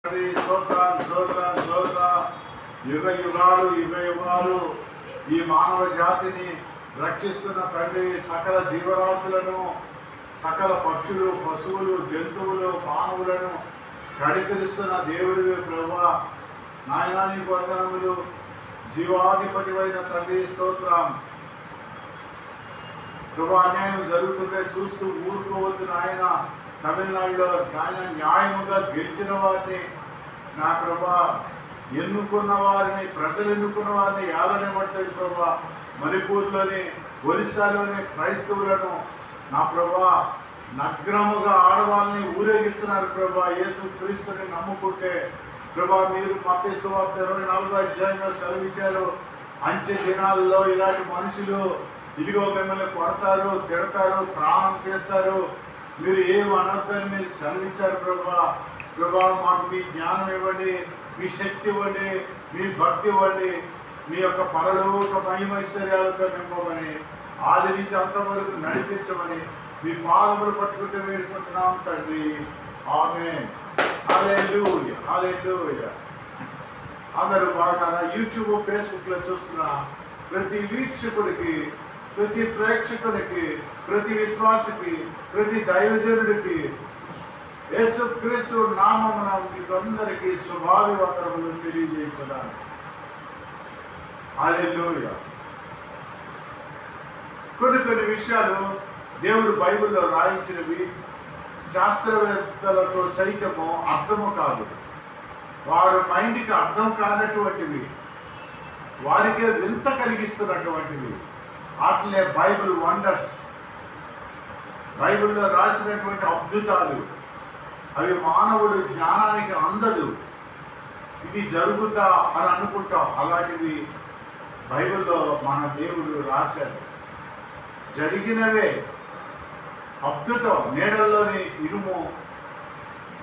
స్తోత్రాలు స్తోత్రాలు స్తోత్ర యుగ యుగాలు యుగ యుగాలు ఈ మానవ జాతిని రక్షిస్తున్న తండ్రి, సకల జీవరాశులను, సకల పక్షులు, పశువులు, జంతువులు, మానవులను కనికరిస్తున్న దేవుడివి ప్రభువా. నాయనా నీకు వందనములు. జీవాధిపతివైన తండ్రి స్తోత్రం. ప్రభా, అన్యాయం జరుగుతుంటే చూస్తూ ఊరుకోవద్దు నాయన. తమిళనాడులో ఆయన న్యాయముగా గెలిచిన వారిని, నా ప్రభా, ఎన్నుకున్న వారిని, ప్రజలు ఎన్నుకున్న వారిని యాలనివ్వట్లేదు ప్రభా. మణిపూర్లోని, ఒరిస్సాలోని క్రైస్తవులను నా ప్రభా నగ్నముగా ఆడవాళ్ళని ఊరేగిస్తున్నారు ప్రభా. యేసు క్రీస్తుని నమ్ముకుంటే ప్రభా, మీరు మత్తయి సువార్త 24వ అధ్యాయంలో సెలవిచ్చారు, అంచె దినాల్లో ఇలాంటి మనుషులు ఇదిగో మిమ్మల్ని కొడతారు, తిడతారు, ప్రాణం చేస్తారు, మీరు ఏం అనొద్దని మీరు సెలవిచ్చారు ప్రభా. ప్రభా, మాకు మీ జ్ఞానం ఇవ్వండి, మీ శక్తి ఇవ్వండి, మీ భక్తి ఇవ్వండి, మీ యొక్క పరలోక మహిమైశ్వర్యాలతో నింపమని, ఆది నుంచి అంతవరకు నడిపించమని మీ పాదములు పట్టుకుంటూ వేడుకుంటున్నాం తండ్రి. ఆమేన్. హల్లెలూయా హల్లెలూయా. అందరూ బాగా యూట్యూబ్, ఫేస్బుక్లో చూస్తున్న ప్రతి వీక్షకుడికి, ప్రతి ప్రేక్షకుడికి, ప్రతి విశ్వాసికి, ప్రతి దైవజనుడికి యేసుక్రీస్తు నామమున మీకందరికీ శుభాభివందనములు తెలియజేయించడానికి. హల్లెలూయా. కొన్ని విషయాలు దేవుడు బైబిల్లో రాయించినవి శాస్త్రవేత్తలకు సైతము అర్థము కాదు, వారి మైండ్కి అర్థం కానటువంటివి, వారికే వింత కలిగిస్తున్నటువంటివి. అట్లే బైబిల్ వండర్స్, బైబిల్లో రాసినటువంటి అద్భుతాలు, అవి మానవుడు జ్ఞానానికి అందదు. ఇది జరుగుతా అని అనుకుంటాం, అలాంటివి బైబిల్లో మన దేవుడు రాశాడు. జరిగినవే. అద్భుతం. నీళ్ళల్లోని ఇనుము,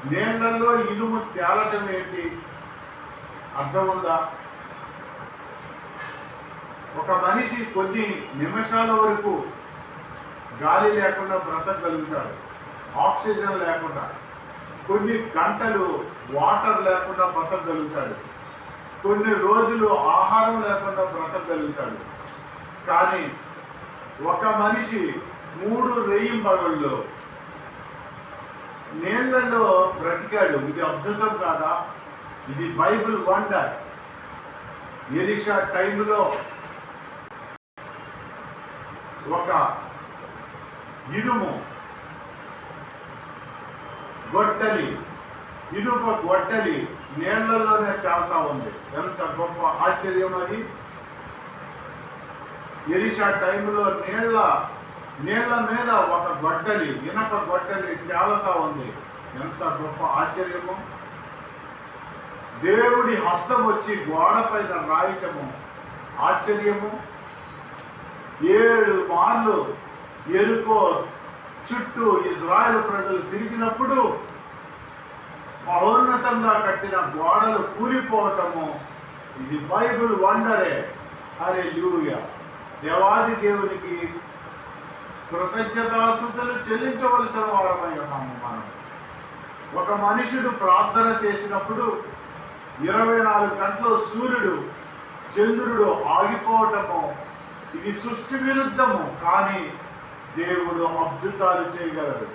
నీళ్లలో ఇనుము తేలటం ఏంటి? అర్థం ఉందా? ఒక మనిషి కొన్ని నిమిషాల వరకు గాలి లేకుండా బ్రతకగలుగుతాడు, ఆక్సిజన్ లేకుండా. కొన్ని గంటలు వాటర్ లేకుండా బ్రతకగలుగుతాడు, కొన్ని రోజులు ఆహారం లేకుండా బ్రతకగలుగుతాడు. కానీ ఒక మనిషి 3 రేయింబగళ్ళు నీళ్లలో బ్రతికాడు. ఇది అద్భుతం కాదా? ఇది బైబిల్ వండర్. ఎలీషా టైంలో ఒక ఇనుము గొడ్డలి, ఇనుప గొడ్డలి నీళ్లలోనే తేలుతా ఉంది. ఎంత గొప్ప ఆశ్చర్యం అది! ఎలీషా టైంలో నీళ్ల మీద ఒక గొడ్డలి, ఇనప గొడ్డలి తేలుతా ఉంది. ఎంత గొప్ప ఆశ్చర్యము! దేవుడి హస్తం వచ్చి గోడ పైన రాయటము ఆశ్చర్యము. 7 మార్లు ఎరుకో చుట్టూ ఇజ్రాయెల్ ప్రజలు తిరిగినప్పుడు మహోన్నతంగా కట్టిన గోడలు కూలిపోవటము, ఇది బైబిల్ వండరే. హల్లెలూయా. దేవాది దేవునికి కృతజ్ఞతాస్తుతులు చెల్లించవలసిన వారమై ఉన్నాము మనం. ఒక మనుషుడు ప్రార్థన చేసినప్పుడు 24 గంటలు సూర్యుడు, చంద్రుడు ఆగిపోవటము, ఇది సృష్టి విరుద్ధము. కానీ దేవుడు అద్భుతాలు చేయగలడు,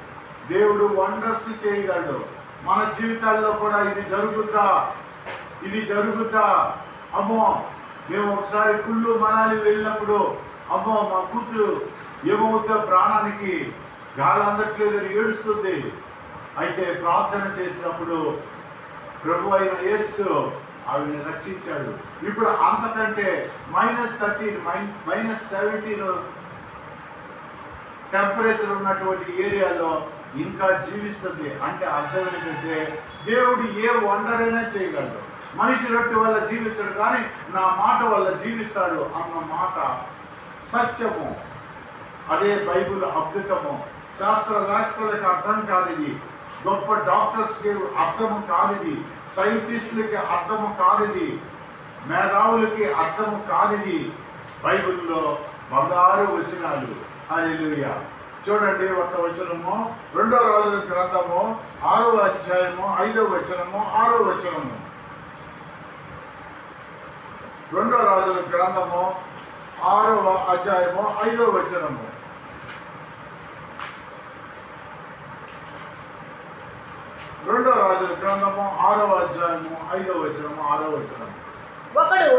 దేవుడు వండర్స్ చేయగలడు. మన జీవితాల్లో కూడా ఇది జరుగుద్దా? ఇది జరుగుద్దా? అమ్మో, మేము ఒకసారి కుళ్ళు మనాలి వెళ్ళినప్పుడు, అమ్మో మా కూతురు ఏమవుతుందో, ప్రాణానికి గాలి అందట్లేదని ఏడుస్తుంది. అయితే ప్రార్థన చేసినప్పుడు ప్రభు అయిన యేసు ఆవిని రక్షించాడు. ఇప్పుడు అంతకంటే -13, -17 టెంపరేచర్ ఉన్నటువంటి ఏరియాలో ఇంకా జీవిస్తుంది. అంటే అర్థం ఏంటంటే దేవుడు ఏ వండర్ అయినా చేయగలడు. మనిషి రొట్టె వల్ల జీవించడు, కానీ నా మాట వల్ల జీవిస్తాడు అన్న మాట సత్యము. అదే బైబిల్ అద్భుతము. శాస్త్రవేత్తలకు అర్థం కానిది, గొప్ప డాక్టర్స్కి అర్థము కానిది, సైంటిస్టులకి అర్థము కానిది, మేధావులకి అర్థము కానిది బైబిల్లో బంగారు వచనాలు. హల్లెలూయా. చూడండి ఒక వచనము 2 రాజుల గ్రంథము 6వ అధ్యాయము 5వ వచనము 6వ వచనము. 2 రాజుల గ్రంథము 6వ అధ్యాయము 5వ వచనము. 2 రాజుల గ్రంథము 6వ అధ్యాయము 5వ వచనము 6వ వచనము. ఒకడు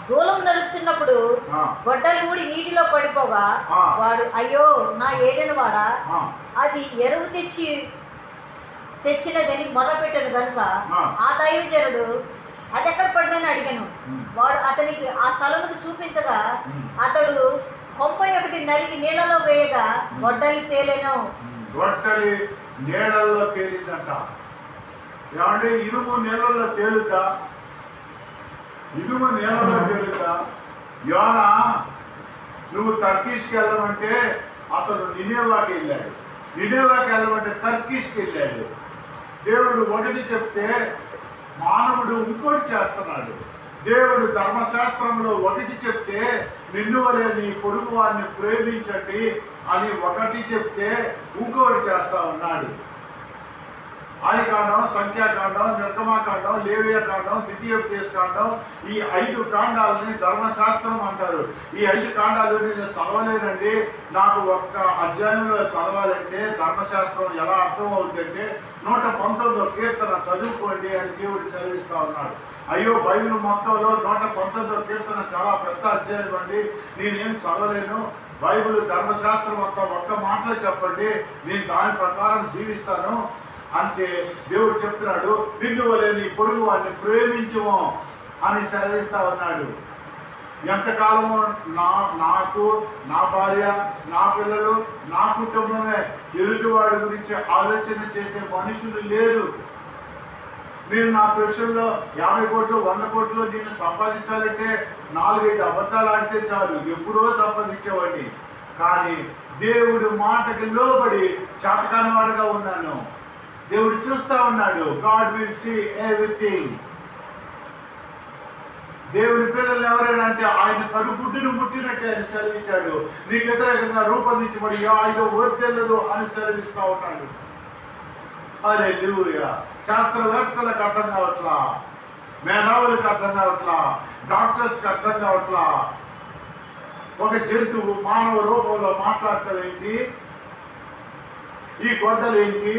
దూలం నడుచున్నప్పుడు గొడ్డలి ఊడి నీటిలో పడిపోగా వాడు అయ్యో నా ఏలిన వాడా అది ఎరువు తెచ్చినదని మొదలుపెట్టాను కనుక ఆ దైవజనుడు అది ఎక్కడ పడినని అడిగాను. వాడు అతనికి ఆ స్థలమును చూపించగా అతడు కొంప ఒకటి నరికి నీళ్ళలో వేయగా గొడ్డలి తేలేను. గొడ్డలి నీళ్ళల్లో తేలిందంట. ఏమంటే ఇనుము నీళ్ళల్లో తేలుతా, ఇనుము నీళ్ళలో తేలుతా. యోనా నువ్వు తర్కీష్కి వెళ్ళమంటే అతను నినేవాకి వెళ్ళాడు, నినేవాకి వెళ్ళమంటే తర్కీష్కి వెళ్ళాడు. దేవుడు ఒకటి చెప్తే మానవుడు ఇంకోటి చేస్తున్నాడు. దేవుడు ధర్మశాస్త్రంలో ఒకటి చెప్తే నిన్ను వలె నీ పొరుగు వారిని ప్రేమించండి అని ఒకటి చెప్తే ఇంకోటి చేస్తా ఉన్నాడు. ఆదికాండం, సంఖ్యాకాండం, నిర్గమాకాండం, లేవియాకాండం, ద్వితీయోపదేశకాండం, ఈ 5 కాండాలని ధర్మశాస్త్రం అంటారు. ఈ 5 కాండాలు నేను చదవలేనండి, నాకు ఒక్క అధ్యాయంలో చదవాలంటే ధర్మశాస్త్రం ఎలా అర్థం అవుతుందంటే 119వ కీర్తన చదువుకోండి అని దేవుడు సెలవిస్తా ఉన్నాడు. అయ్యో బైబిల్ మొత్తంలో 119వ కీర్తన చాలా పెద్ద అధ్యాయం అండి, నేనేం చదవలేను, బైబిల్ ధర్మశాస్త్రం అంతా ఒక్క మాటలో చెప్పండి, నేను దాని ప్రకారం జీవిస్తాను అంటే దేవుడు చెప్తున్నాడు. నిన్ను వలె నీ పొరుగు వారిని ప్రేమించుము అని సెలవిస్తా ఉన్నాడు. ఎంతకాలము నాకు నా భార్య, నా పిల్లలు, నా కుటుంబమే, ఎదుటివాడి గురించి ఆలోచన చేసే మనుషులు లేరు. నేను నా ప్రొఫెషన్లో 50 కోట్లు 100 కోట్లు దీన్ని సంపాదించాలంటే 4-5 అబద్ధాలు ఆడితే చాలు, ఎప్పుడో సంపాదించేవాడిని. కానీ దేవుడి మాటకి లోబడి చాటకాని వాడుగా ఉన్నాను. దేవుడు చూస్తా ఉన్నాడు. God will see everything. దేవుని పిల్లలు ఎవరైనా అంటే ఆయన కడుపుట్టును ముట్టినట్టే అని సెలవిచ్చాడు. నీకు వ్యతిరేకంగా రూపొందించబడి 5 వర్తెల్లదు అని సెలవిస్తా ఉన్నాడు. హల్లెలూయా. శాస్త్రవేత్తలకు అర్థం కావట్లా, మేధావులకు అర్థం కావట్లా, డాక్టర్స్కి అర్థం కావట్లా. ఒక జంతువు మానవ రూపంలో మాట్లాడటం ఏంటి, ఈ గొడ్డలు ఏంటి,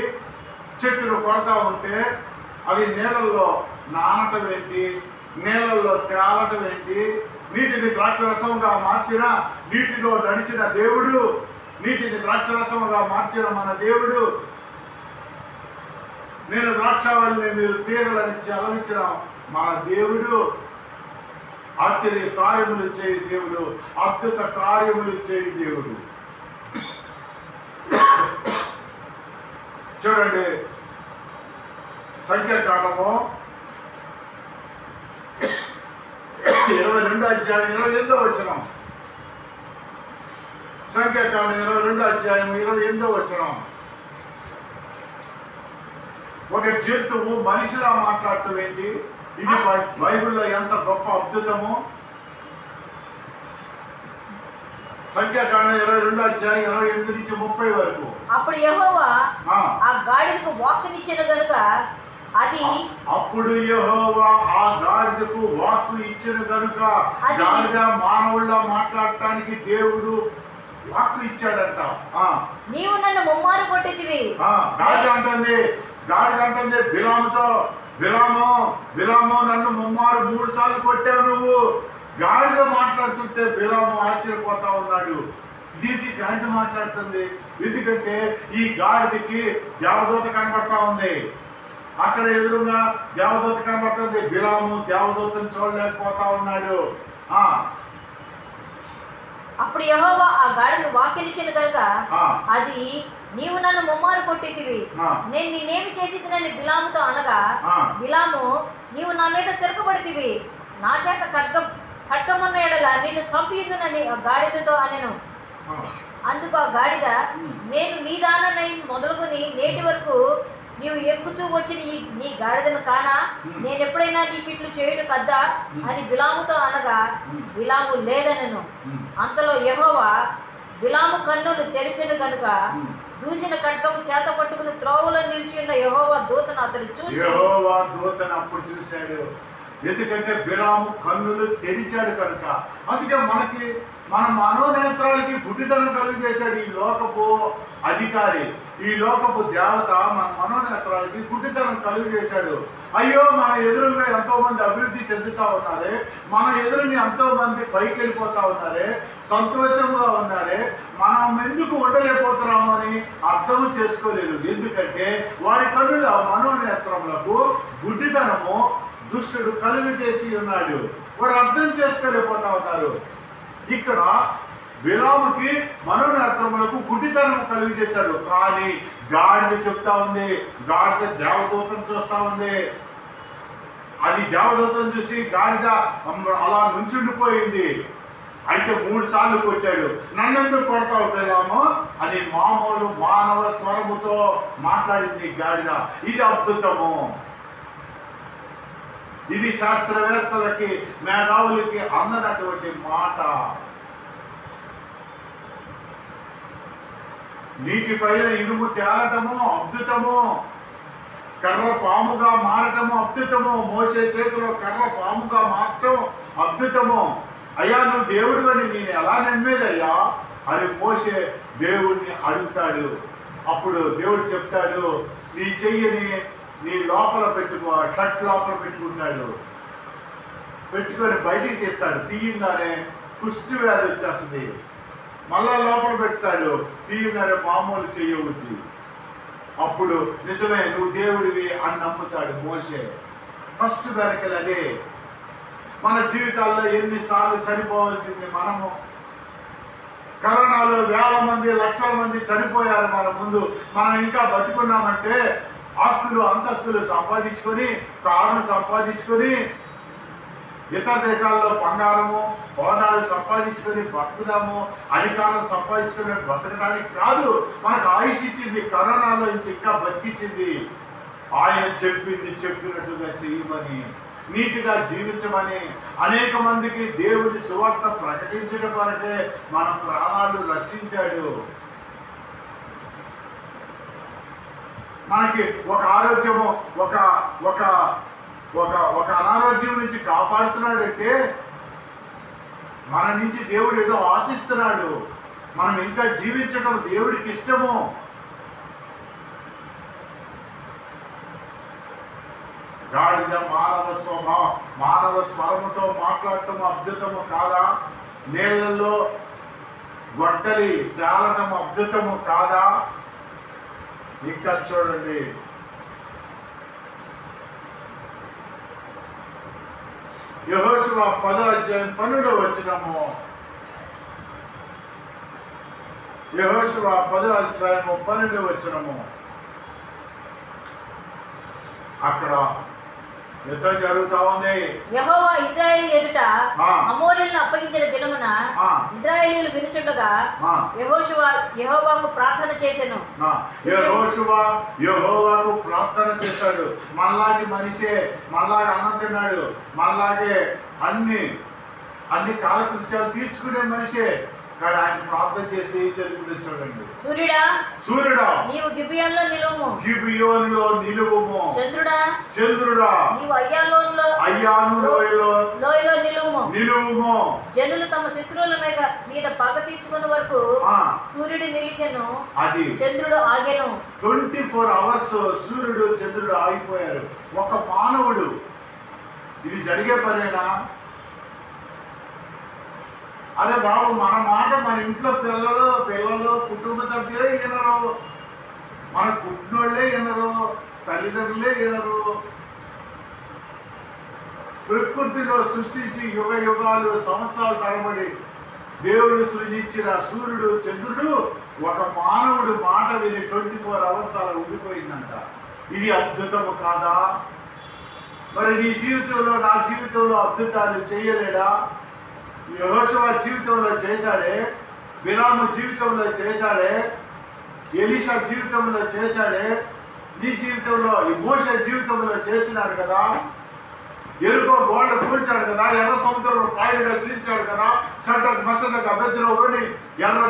చెట్టును కొడతా ఉంటే అది నీళ్ళల్లో నానటం ఏంటి, నీళ్ళల్లో తేలటం ఏంటి, నీటిని ద్రాక్షరసంగా మార్చిన, నీటిలో నడిచిన దేవుడు, నీటిని ద్రాక్షరసంగా మార్చిన మన దేవుడు, నేను ద్రాక్షావల్లిని మీరు తీగలని చలవించిన మన దేవుడు, ఆశ్చర్య కార్యములు చేయి దేవుడు, అద్భుత కార్యములు చేయి దేవుడు. చూడండి సంఖ్యాకాండము 22వ అధ్యాయం 28వ వచనం. సంఖ్యాకాండం 22వ అధ్యాయం 28వ వచనం. ఒక జంతువు మనిషిలా మాట్లాడటం ఏంటి, ఇది బైబిల్లో ఎంత గొప్ప అద్భుతము. సంఖ్యాకాండం 22వ అధ్యాయం 28 నుంచి 30 వరకు. అప్పుడు యెహోవా ఆ గాడిదకు వాక్కునిచ్చిన గనుక అది అప్పుడు యెహోవా ఆ గాడిదకు వాక్కు ఇచ్చిన కనుక, గాడిద మానవుల్లా మాట్లాడటానికి దేవుడు వాక్కు ఇచ్చాడంట. నీవు నన్ను ముమ్మారు కొట్టితివి. గాడిద అంటుంది బిలాముతో, బిలాము నన్ను ముమ్మారు 3 సార్లు కొట్టావు నువ్వు. గాడిద మాట్లాడుతుంటే బిలాము ఆశ్చర్యపోతా ఉన్నాడు. దీనికి గాడిద మాట్లాడుతుంది ఎందుకంటే ఈ గాడిదకి దేవదూత కనబడతా ఉంది. అక్కడ ఎదురుగా దేవదూత కనబడుతుంది, బిలాము దేవదూతను చూడలేకపోతా ఉన్నాడు. అప్పుడు యెహోవా ఆ గాడిదకు వాక్యనిచ్చిన కనుక అది నీవు నన్ను ముమ్మారు కొట్టితివి, నేను నిన్నేమి చేసినని బిలాముతో అనగా, బిలాము నీవు నా మీద తిరగబడితివి, నా చేత ఖడ్గమున్న ఎడల నిన్ను చంపియుదునని ఆ గాడిదతో అనెను. అందుకు ఆ గాడిద, నేను నీ దాననై మొదలుకొని నేటి వరకు నీవు ఎక్కుతూ వచ్చిన నీ గాడిదను కానా, నేను ఎప్పుడైనా నీకు ఇట్లు చేయను కద్దా అని బిలాముతో అనగా, బిలాము లేదనెను. అంతలో యెహోవా బిలాము కన్నులు తెరిచెను కనుక దూసిన ఖడ్గము చేత పట్టుకుని త్రోవలో నిలిచి ఉన్న యెహోవా దూతను అతడు చూసి, యెహోవా దూతను అప్పుడు చూశాడు. ఎందుకంటే బిలాము కన్నులు తెరిచాడు కనుక. అందుకే మన మనోనేత్రాలకి గుడ్డితనం కలుగజేశాడు ఈ లోకపు అధికారి, ఈ లోకపు దేవత. మన మనోనేత్రాలకి గుడ్డితనం కలుగజేశాడు. అయ్యో, మన ఎదురుగా ఎంతో మంది అభివృద్ధి చెందుతా ఉన్నారే, మన ఎదురుని ఎంతో మంది పైకి వెళ్ళిపోతా ఉన్నారే, సంతోషంగా ఉన్నారే, మనం ఎందుకు ఉండలేకపోతున్నాము అని అర్థం చేసుకోలేదు. ఎందుకంటే వారి కన్నుల మనోనేత్రములకు గుడ్డితనము దుష్టుడు కలుగు చేసి ఉన్నాడు. వారు అర్థం చేసుకోలేకపోతా ఉన్నారు. ఇక్కడ బిలాముకి మనోనేత్రములకు గుడ్డితనం కలుగు చేశాడు. కానీ గాడిద చెప్తా ఉంది, గాడిద దేవదూతను చూస్తా ఉంది. అది దేవదూతను చూసి గాడిద అలా నుంచుండిపోయింది. అయితే 3 సార్లు కొట్టాడు. నన్నెందుకు కొడతావు బిలాము అని మామూలు మానవ స్వరముతో మాట్లాడింది గాడిద. ఇది అద్భుతము. ఇది శాస్త్రవేత్తలకి, మేధావులకి అందనటువంటి మాట. నీటి పైన ఇనుము తేలటము అద్భుతము, కర్ర పాముగా మారటము అద్భుతము, మోసే చేతిలో కర్ర పాముగా మారటం అద్భుతము. అయ్యా, నువ్వు దేవుడు అని నేను ఎలా నమ్మేదయ్యా అని మోసే దేవుడిని అడుగుతాడు. అప్పుడు దేవుడు చెప్తాడు, నీ చెయ్యని నీ లోపల పెట్టుకో, షర్ట్ లోపల పెట్టుకుంటాడు. పెట్టుకొని బయటికి తీస్తాడు. తీయంగానే కుష్టి వ్యాధి వచ్చేస్తుంది. మళ్ళా లోపల పెడతాడు. తీయంగానే మామూలు చెయ్యవుద్ది. అప్పుడు నిజమే నువ్వు దేవుడివి అని నమ్ముతాడు మోసే. ఫస్ట్ బెరకలు అదే. మన జీవితాల్లో ఎన్నిసార్లు చనిపోవాల్సింది మనము. కరోనాలో వేల మంది లక్షల మంది చనిపోయారు మన ముందు. మనం ఇంకా బతికున్నామంటే ఆస్తులు అంతస్తులు సంపాదించుకొని, కారును సంపాదించుకొని, ఇతర దేశాల్లో బంగారము హోదాలు సంపాదించుకొని బతుకుదాము, అధికారం సంపాదించుకొని బతకడానికి కాదు. మనకు ఆయుష్ ఇచ్చింది, కరోనాలో నుంచి ఇంకా బతికించింది. ఆయన చెప్పింది చెప్పినట్టుగా చేయమని, నీతిగా జీవించమని, అనేక మందికి దేవుడి సువార్త ప్రకటించడం వరకే మన ప్రాణాలు రక్షించాడు. మనకి ఒక ఆరోగ్యము, ఒక ఒక ఒక ఒక అనారోగ్యం నుంచి కాపాడుతున్నాడంటే మన నుంచి దేవుడు ఏదో ఆశిస్తున్నాడు. మనం ఇంకా జీవించడం దేవుడికి ఇష్టము. గాడిద మానవ స్వరముతో మాట్లాడటం అద్భుతము కాదా? నీళ్లలో గొడ్డలి తేలటం అద్భుతము కాదా? ఇంకా చూడండి, యెహోషువ 10వ అధ్యాయం 12వ వచనము. యెహోషువ 10వ అధ్యాయము 12వ వచనము. అక్కడ యుద్ధం జరుగుతా ఉంది. యెహోవా ఇశ్రాయేలు ఎదుట అమోరీయులను అప్పగించిన దినమున ఇశ్రాయేలీయులు వినుచుండగా యెహోవాకు ప్రార్థన చేసెను. యెహోవాకు ప్రార్థన చేశాడు. మనలాంటి మనిషే, మనలాగే అన్నం తిన్నాడు, మనలాగే అన్ని కాలకృత్యాలు తీర్చుకునే మనిషే. కానీ ఆయన ప్రార్థన చేసి జరుగుతుంది చూడండి. సూర్యుడా నీవు గిబియోనులో నిలువుము. చంద్రుడా నీవు అయ్యాను లోయలో నిలువుము. జనులు తమ శత్రువుల మీద పగ తీర్చుకున్న వరకు సూర్యుడు నిలిచెను, అది చంద్రుడు ఆగెను. 24 hours సూర్యుడు చంద్రుడు ఆగిపోయారు. ఒక మానవుడు ఇది జరిగే పనేనా? అదే బాబు, మన మాట మన ఇంట్లో పిల్లలు కుటుంబ సభ్యులే వినరు, మన పుట్టినోళ్ళే వినరు, తల్లిదండ్రులే వినరు. ప్రకృతిలో సృష్టించి యుగాలు సంవత్సరాల తరబడి దేవుడు సృజించిన సూర్యుడు చంద్రుడు ఒక మానవుడు మాట విని 24 hours అలా ఉండిపోయిందంట. ఇది అద్భుతము కాదా? మరి నీ జీవితంలో, నా జీవితంలో అద్భుతాలు చేయలేడా? యెహోషువ జీవితంలో చేశాడే, బిలాము జీవితంలో చేశాడే, ఎలీషా జీవితంలో చేశాడే, నీ జీవితంలో ఈ మోషే జీవితంలో చేసినాడు కదా. ఎరుకో గోడ కూల్చాడు కదా, ఎర్ర సముద్రంలో పాయలుగా చీల్చాడు కదా, షడ్రక్ మెషక్ అబేద్నెగోని ఎర్ర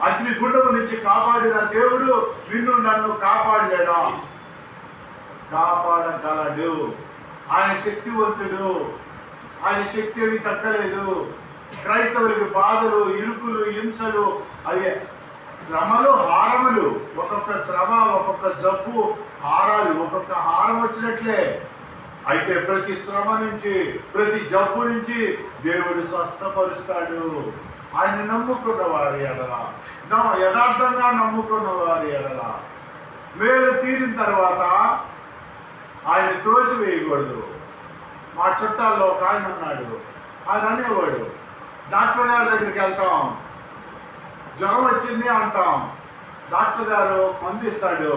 అగ్ని గుండం నుంచి కాపాడిన దేవుడు నిన్ను నన్ను కాపాడలేడా? కాపాడగలడు. ఆయన శక్తివంతుడు. ఆయన శక్తి ఏమి తగ్గలేదు. క్రైస్తవులకి బాధలు, ఇరుకులు, హింసలు, అవి శ్రమలు, హారములు. ఒక్కొక్క శ్రమ, ఒక్కొక్క జబ్బు, హారాలు, ఒక్కొక్క హారం వచ్చినట్లే. అయితే ప్రతి శ్రమ నుంచి, ప్రతి జబ్బు నుంచి దేవుడు స్వస్థపరుస్తాడు. ఆయన నమ్ముకున్న వారి ఎడల, యథార్థంగా నమ్ముకున్న వారి ఎడల మేలు తీరిన తర్వాత ఆయన త్రోసివేయకూడదు. మా చుట్టాల్లో ఒక ఆయన ఉన్నాడు. ఆయన అనేవాడు, డాక్టర్ గారి దగ్గరికి వెళ్తాం, జ్వరం వచ్చింది అంటాం, డాక్టర్ గారు మందు ఇస్తాడు,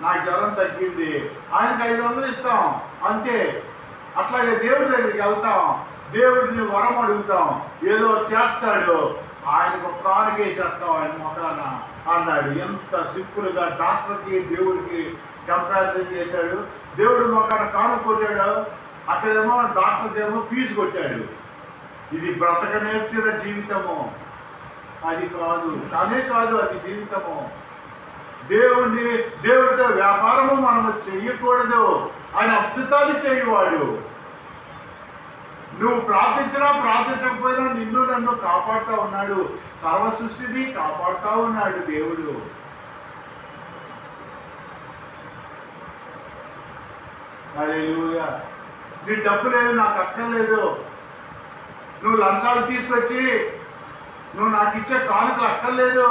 నాకు జ్వరం తగ్గింది, ఆయనకి 500 ఇస్తాం అంతే. అట్లాగే దేవుడి దగ్గరికి వెళ్తాం, దేవుడిని వరం అడుగుతాం, ఏదో చేస్తాడు, ఆయనకు కానుకేసేస్తాం ఆయన మొఖాన అన్నాడు. ఎంత సింపుల్గా డాక్టర్కి దేవుడికి కంపారిజన్ చేశాడు. దేవుడు మొఖాన కాను కొట్టాడు, అక్కడేమో డాక్టర్కి ఏమో ఫీజు కొట్టాడు. ఇది బ్రతక నేర్చిన జీవితము, అది కాదు, కానే కాదు అది జీవితము. దేవుడితో వ్యాపారము మనము చెయ్యకూడదు. ఆయన అద్భుతాలు చేయవాడు. నువ్వు ప్రార్థించినా ప్రార్థించకపోయినా నిన్ను నన్ను కాపాడుతూ ఉన్నాడు. సర్వ సృష్టిని కాపాడుతూ ఉన్నాడు దేవుడు. హల్లెలూయా. నీ డబ్బు లేదు, నాకు అక్కర్లేదు, నువ్వు లంచాలు తీసుకొచ్చి నువ్వు నాకు ఇచ్చే కానుకలు అక్కర్లేదు.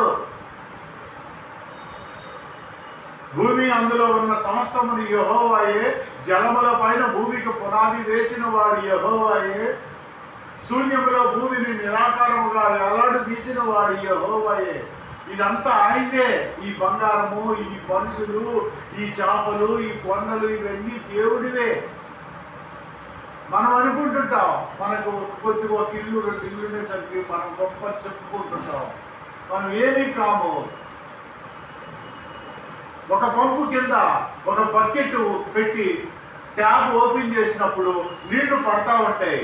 భూమి అందులో ఉన్న సమస్తముని యెహోవాయే, జలముల పైన భూమికి పునాది వేసిన వాడు యెహోవాయే, శూన్యములో భూమిని నిరాకారముగా ఎలాడు తీసిన వాడు యెహోవాయే. ఇదంతా ఆయనే. ఈ బంగారము, ఈ మనుషులు, ఈ చేపలు, ఈ కొండలు, ఇవన్నీ దేవుడివే. మనం అనుకుంటుంటాం మనకు కొద్దిగా ఒక ఇల్లు, 2 ఇల్లునే చదివి మనం గొప్ప చెప్పుకుంటుంటాం. మనం ఏమీ కాము. ఒక పంపు కింద ఒక బకెట్ పెట్టి ట్యాప్ ఓపెన్ చేసినప్పుడు నీళ్లు పడతా ఉంటాయి.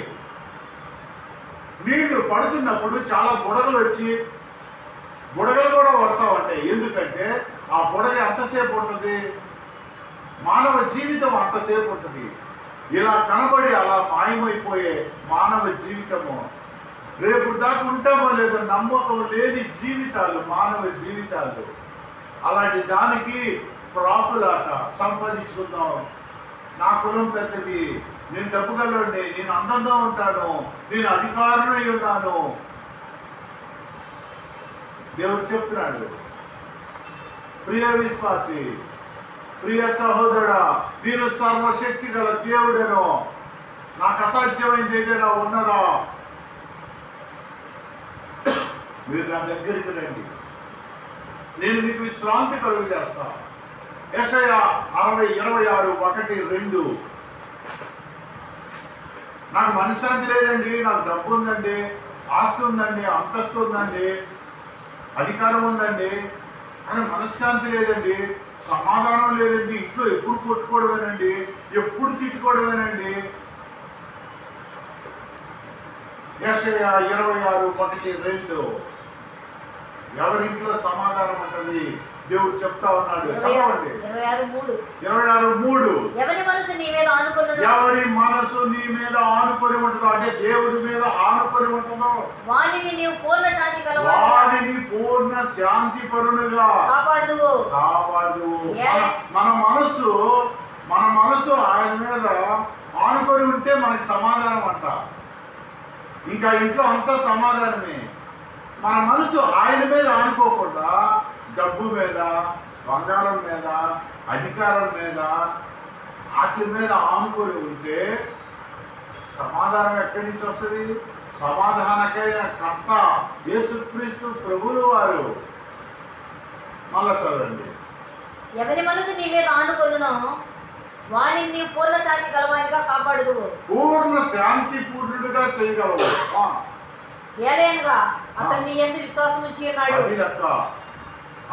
నీళ్లు పడుతున్నప్పుడు చాలా బుడగలు వచ్చి బుడగలు కూడా వస్తూ ఉంటాయి. ఎందుకంటే ఆ బుడగ ఎంతసేపు ఉంటుంది? మానవ జీవితం అంతసేపు ఉంటుంది. ఇలా కనబడి అలా మాయమైపోయే మానవ జీవితము రేపు దాకా ఉంటామో లేదో నమ్మకం లేని జీవితాలు మానవ జీవితాలు. అలాంటి దానికి ప్రాకులాట సంపాదించుకుందాం. నా కులం పెద్దది, నేను డబ్బు గలవాడిని, నేను అందంగా ఉంటాను, నేను అధికారులై ఉన్నాను. దేవుడు చెప్తున్నాడు, ప్రియ విశ్వాసి, ప్రియ సహోదరుడా, నేను సర్వశక్తి గల దేవుడేను, నాకు అసాధ్యమైంది ఏదైనా ఉన్నదా? మీరు నా దగ్గరికి రండి, నేను మీకు విశ్రాంతి కలుగు చేస్తా. యెషయా 60:26-1-2. నాకు మనశ్శాంతి లేదండి, నాకు డబ్బు ఉందండి, ఆస్తి ఉందండి, అంతస్తు ఉందండి, అధికారం ఉందండి, కానీ మనశ్శాంతి లేదండి, సమాధానం లేదండి, ఇంట్లో ఎప్పుడు కొట్టుకోవడమేనండి, ఎప్పుడు తిట్టుకోవడమేనండి. యెషయా 26:1-2. ఎవరింట్లో సమాధానం ఉంటుంది? దేవుడు చెప్తా ఉన్నాడు. చదవండి. 26:3. ఎవరి మనసు నీ మీద ఆనుకున్నదో, ఎవరి మనసు నీ మీద ఆనుకొని ఉంటుందో, అంటే దేవుడి మీద ఆనుకొని ఉంటుందో, వానిని నీవు పూర్ణ శాంతి వారిని పూర్ణ శాంతి పరులుగా కాపాడుదువు. మన మనసు ఆయన మీద ఆనుకొని ఉంటే మనకి సమాధానం అంట. ఇంకా ఇంట్లో అంతా సమాధానమే. మన మనసు ఆయన మీద ఆనుకోకుండా డబ్బు మీద, బంగారం మీద, అధికారం మీద, వాటి మీద ఆనుకొని ఉంటే సమాధానం ఎక్కడి నుంచి వస్తుంది? సమాధానకైన కర్త యేసుక్రీస్తు ప్రభువుల వారు. మళ్ళా చదవండి. ఎవరి మనసు నీ మీద ఆనుకొనునో వానిని నీవు పూర్ణ శాంతి కలవానిగా కాపాడుదువు. పూర్ణ శాంతి పూర్ణుడిగా చేయగలవు. ఏలయనగా అతడు నీ యందు విశ్వాసం ఉంచి ఉన్నాడు. అది లెక్క.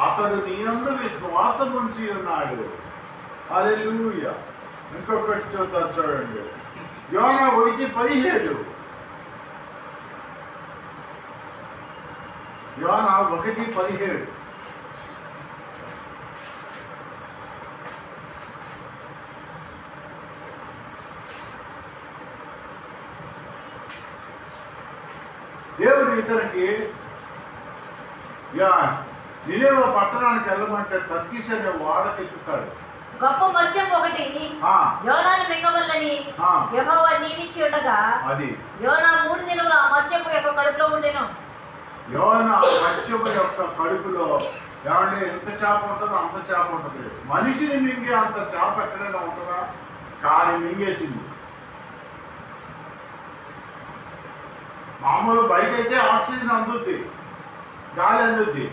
అతడు నీ యందు విశ్వాసం ఉంచి ఉన్నాడు. హల్లెలూయా. ఇంకొకటి చూద్దాం, చూడండి. యోనా 1:17. యోనా 1:17. దేవుడు ఇతనికి నినేవ పట్టణానికి వెళ్ళమంటే తర్కీష్ అనే వాడకెక్కుతాడు. గొప్ప మత్స్యం ఒకటి యోనాను మింగవల్లని యెహోవా నియమించి ఉండగా అది యోనా 3 దినములు ఆ మత్స్యపు యొక్క కడుపులో ఉండెను. యోనా మత్స్యపు యొక్క కడుపులో ఏమంటే ఎంత చేప ఉంటుందో అంత చేప ఉంటుంది. మనిషిని మింగే అంత చేప ఎక్కడైనా ఉంటుందా? కానీ మింగేసింది. మామూలు బయట అయితే ఆక్సిజన్ అందుద్ది, గాలి అందుద్ది.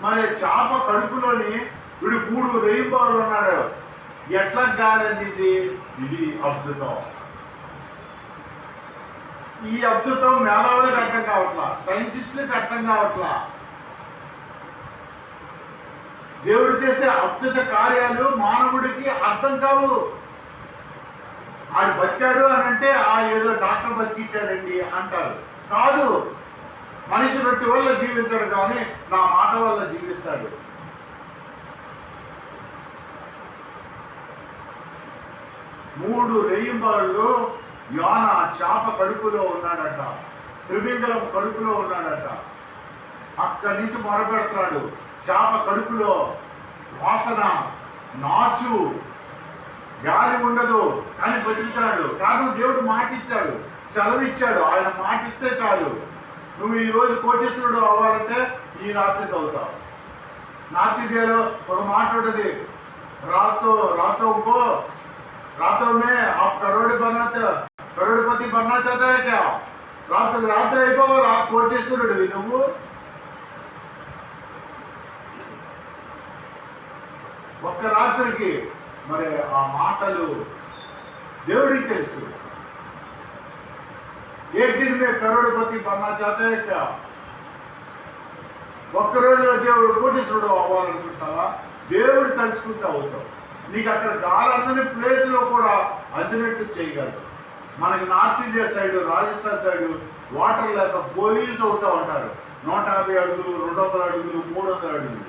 మరి చేప కడుపులోని వీడు 3 రెయిన్బోలు ఉన్నాడు. ఎట్లా గాలి అందింది? ఇది అద్భుతం. ఈ అద్భుతం మేధావులకు అర్థం కావట్లా, సైంటిస్టులకు అర్థం కావట్లా. దేవుడు చేసే అద్భుత కార్యాలు మానవుడికి అర్థం కావు. ఆడు బతికాడు అని అంటే ఏదో డాక్టర్ బతికిచ్చాడండి అంటారు. కాదు, మనిషి రొట్టె వల్ల జీవించాడు, కానీ నా మాట వల్ల జీవిస్తాడు. మూడు రెయ్యింబాళ్ళు యోనా చేప కడుపులో ఉన్నాడట, త్రిమింగలం కడుపులో ఉన్నాడట. అక్కడి నుంచి మొరపెడతాడు. చేప కడుపులో వాసన, నాచు, గాలి ఉండదు, కానీ బతుకుతాడు. కారణం దేవుడు మాట ఇచ్చాడు, సెలవు ఇచ్చాడు. ఆయన మాట ఇస్తే చాలు. నువ్వు ఈరోజు కోటీశ్వరుడు అవ్వాలంటే ఈ రాత్రికి అవుతావు. नाती गेलो और माट उठदी रातों को रातों में आप करोड़पति बनना चाहता है क्या? రాత్రి అయిపోవాలి కోటేశ్వరుడివి నువ్వు. ఒక్క రాత్రికి మరి ఆ మాటలు దేవుడికి తెలుసు. एक दिन में करोड़पति बनना चाहते हैं क्या? ఒక్క రోజులో దేవుడు కోటేశ్వరుడు అవ్వాలనుకుంటావా? దేవుడు తలుచుకుంటూ అవుతావు. నీకు అక్కడ గాలందని ప్లేస్లో కూడా అందినట్టు చేయగలరు. మనకి north India side, Rajasthan side water లేక బోలీలు తవ్వుతూ ఉంటారు. 150 అడుగులు, 200 అడుగులు, 300 అడుగులు.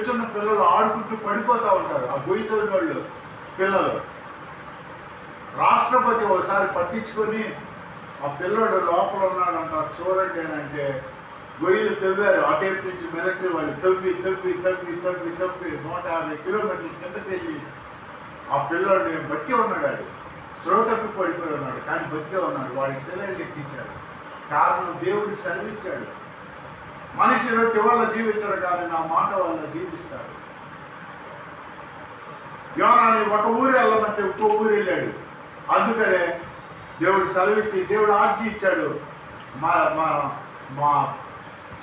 చిన్న పిల్లలు ఆడుకుంటూ పడిపోతూ ఉంటారు ఆ గొయ్యి తవ్విన వాళ్ళు పిల్లలు. రాష్ట్రపతి ఒకసారి పట్టించుకొని ఆ పిల్లడు లోపల ఉన్నాడంట, చూడండి అని అంటే గొయ్యిలు తవ్వారు. అటేపు నుంచి మిలిటరీ వాళ్ళు తవ్వి 150 కిలోమీటర్ల కిందకి వెళ్ళి ఆ పిల్లడు బతికే ఉన్నాడు. అది స్రో తప్పి పడిపోయి ఉన్నాడు, కానీ బతికే ఉన్నాడు. వాడికి సెలవులు ఎక్కించాడు. కారణం దేవుడికి సెలవిచ్చాడు. మనిషి రొట్టె వల్ల జీవించడు, కానీ నా మాట వల్ల జీవిస్తాడు. యోనాని ఒక ఊరు వెళ్ళమంటే ఇంకో ఊరు వెళ్ళాడు. అందుకనే దేవుడు సెలవిచ్చి దేవుడు ఆజ్ఞ ఇచ్చాడు. మా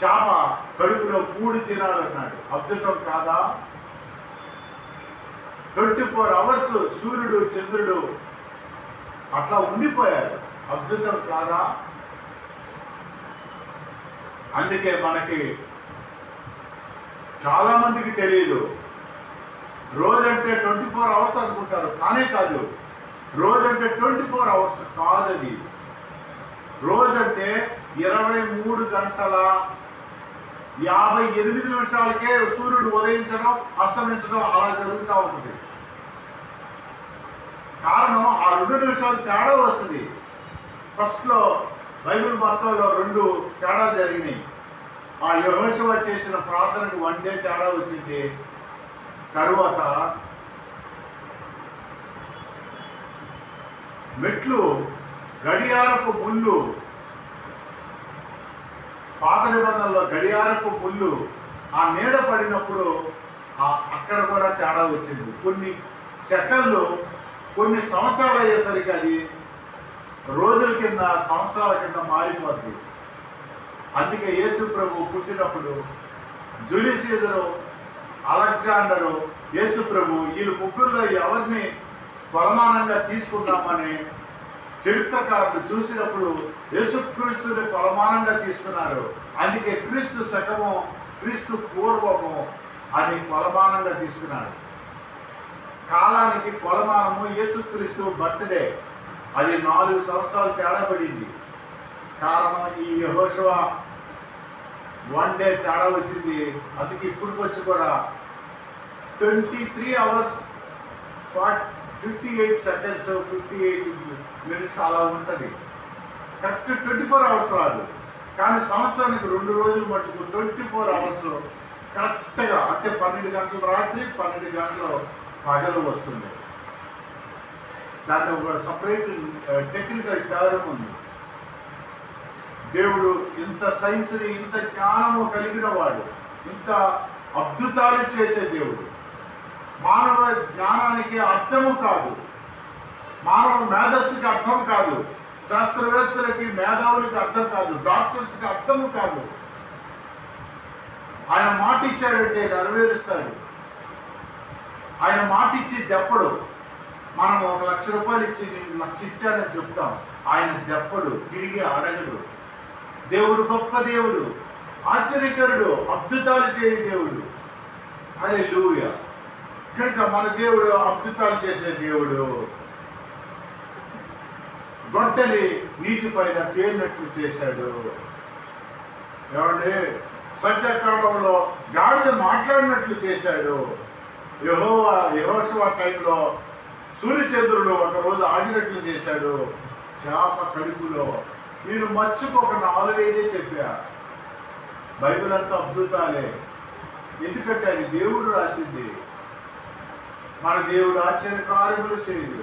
చేప కడుపులో కూడి తినాలన్నాడు. అద్భుతం కాదా? 24 అవర్స్ సూర్యుడు చంద్రుడు అట్లా ఉండిపోయారు. అద్భుతం కాదా? అందుకే మనకి చాలా మందికి తెలియదు. రోజంటే 24 అవర్స్ అనుకుంటారు, కానే కాదు. రోజంటే 24 అవర్స్ కాదది. రోజంటే 23 గంటల 58 నిమిషాలకే సూర్యుడు ఉదయించడం, అస్తమించడం అలా జరుగుతూ ఉంటుంది. కారణం ఆ 2 నిమిషాలు తేడా వస్తుంది. ఫస్ట్లో బైబిల్ మొత్తంలో 2 తేడా జరిగినాయి. ఆ యెహోషువ చేసిన ప్రార్థనకు 1 డే తేడా వచ్చింది. తరువాత మెట్లు గడియారపు ముళ్ళు, పాత నిబంధనలో గడియారపు ముళ్ళు ఆ నీడ పడినప్పుడు అక్కడ కూడా తేడా వచ్చింది. కొన్ని సెకండ్లు, కొన్ని సంవత్సరాలు అయ్యేసరికి అది రోజుల కింద, సంవత్సరాల కింద మారిపోతుంది. అందుకే యేసు ప్రభు పుట్టినప్పుడు జూలియస్ సీజరు, అలెగ్జాండరు, యేసు ప్రభు వీళ్ళు ముగ్గురులో ఎవరిని కొలమానంగా తీసుకుందామని చరిత్రకారులు చూసినప్పుడు యేసుక్రీస్తుని కొలమానంగా తీసుకున్నారు. అందుకే క్రీస్తు శకము, క్రీస్తు పూర్వము అని కొలమానంగా తీసుకున్నారు. కాలానికి కొలమానము యేసుక్రీస్తు బర్త్డే. అది 4 సంవత్సరాలు తేడా పడింది. కారణం ఈ యెహోషువ 1 డే తేడా వచ్చింది. అందుకే ఇప్పటికొచ్చి కూడా 23 hours 58 seconds 58 minutes అలా ఉంటుంది. కరెక్ట్ 24 hours రాదు. కానీ సంవత్సరానికి 2 రోజులు మట్టుకు 24 hours కరెక్ట్గా, అంటే 12 గంటలు రాత్రి 12 గంటలు పగలు వస్తుంది. దాంట్లో ఒక సపరేట్ టెక్నికల్ టర్మ్ ఉంది. దేవుడు ఇంత సైన్స్ని, ఇంత జ్ఞానము కలిగిన వాడు, ఇంత అద్భుతాలు చేసే దేవుడు. మానవ జ్ఞానానికి అర్థము కాదు, మానవ మేధస్సుకి అర్థం కాదు, శాస్త్రవేత్తలకి మేధావులకి అర్థం కాదు, డాక్టర్స్కి అర్థము కాదు. ఆయన మాట ఇచ్చాడంటే నెరవేరుస్తాడు. ఆయన మాట ఇచ్చి దెప్పడు. మనం 1 లక్ష రూపాయలు ఇచ్చి నేను 1,00,000 ఇచ్చానని చెప్తాం. ఆయన దెప్పడు, తిరిగి అడగడు. దేవుడు గొప్ప దేవుడు, ఆశ్చర్యకరుడు, అద్భుతాలు చేయ దేవుడు. హల్లెలూయా. కనుక మన దేవుడు అద్భుతాలు చేసే దేవుడు. గొడ్డలి నీటిపైన తేలినట్లు చేశాడు. ఏమండి, సంఖ్యాకాలంలో గాడిద మాట్లాడినట్లు చేశాడు. యెహోషువ టైంలో సూర్యచంద్రుడు ఒకరోజు ఆగినట్లు చేశాడు. చేప కడుపులో మీరు మర్చిపోక 4-5 చెప్పా. బైబిల్ అంతా అద్భుతాలే. ఎందుకంటే అది దేవుడు రాసింది. మన దేవుడు ఆశ్చర్య కార్యములు చేయడు.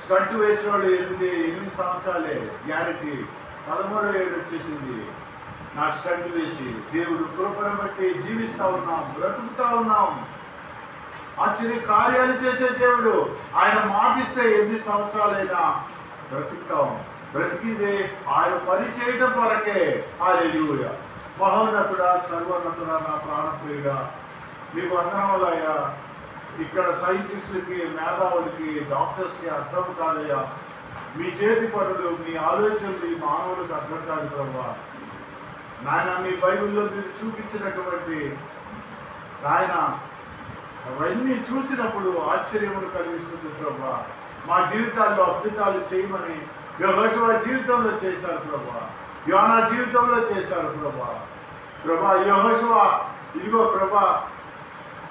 స్టంట్ వేసిన వాళ్ళు 8 సంవత్సరాలే గ్యారెంటీ. 13వ ఏడు వచ్చేసింది నాకు స్టంట్ వేసి. దేవుడు కృపను బట్టి జీవిస్తూ ఉన్నాం, బ్రతుకుతూ ఉన్నాం. ఆశ్చర్య కార్యాలు చేసే దేవుడు. ఆయన మాటిస్తే 8 సంవత్సరాలైనా బ్రతుకుతాం. బ్రతికిదే ఆయన పని చేయడం వరకే. హల్లెలూయా. మహోన్నతుడా, సర్వోన్నతుడా, నా ప్రాణప్రియుడా, మీకు వందనములయ్యా. ఇక్కడ సైంటిస్టులకి, మేధావులకి, డాక్టర్స్కి అర్థం కాదయ్యా. మీ చేతి పనులు, మీ ఆలోచనలు ఈ మానవులకు అర్థం కాదు ప్రభా. నాయన, మీ బైబిల్లో మీరు చూపించినటువంటి నాయన అవన్నీ చూసినప్పుడు ఆశ్చర్యములు కలిగిస్తుంది ప్రభా. మా జీవితాల్లో అద్భుతాలు చేయమని యెహోషువ జీవితంలో చేశారు ప్రభా, యోనా జీవితంలో చేశారు ప్రభా. ప్రభా యెహోషువ ఇదిగో ప్రభా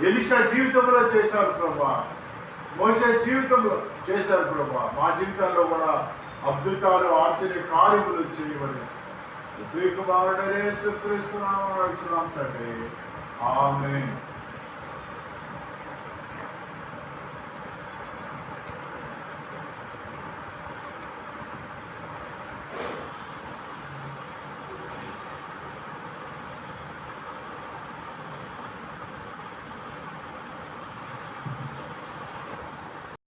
ఎలీషా జీవితంలో చేశారు ప్రభా, మోషే జీవితంలో చేశారు ప్రభా. మా జీవితాల్లో కూడా అద్భుతాలు, ఆశ్చర్య కార్యములు చేయమని యేసుక్రీస్తు నామములో అడుగుతున్నాం తండ్రి. ఆమేన్.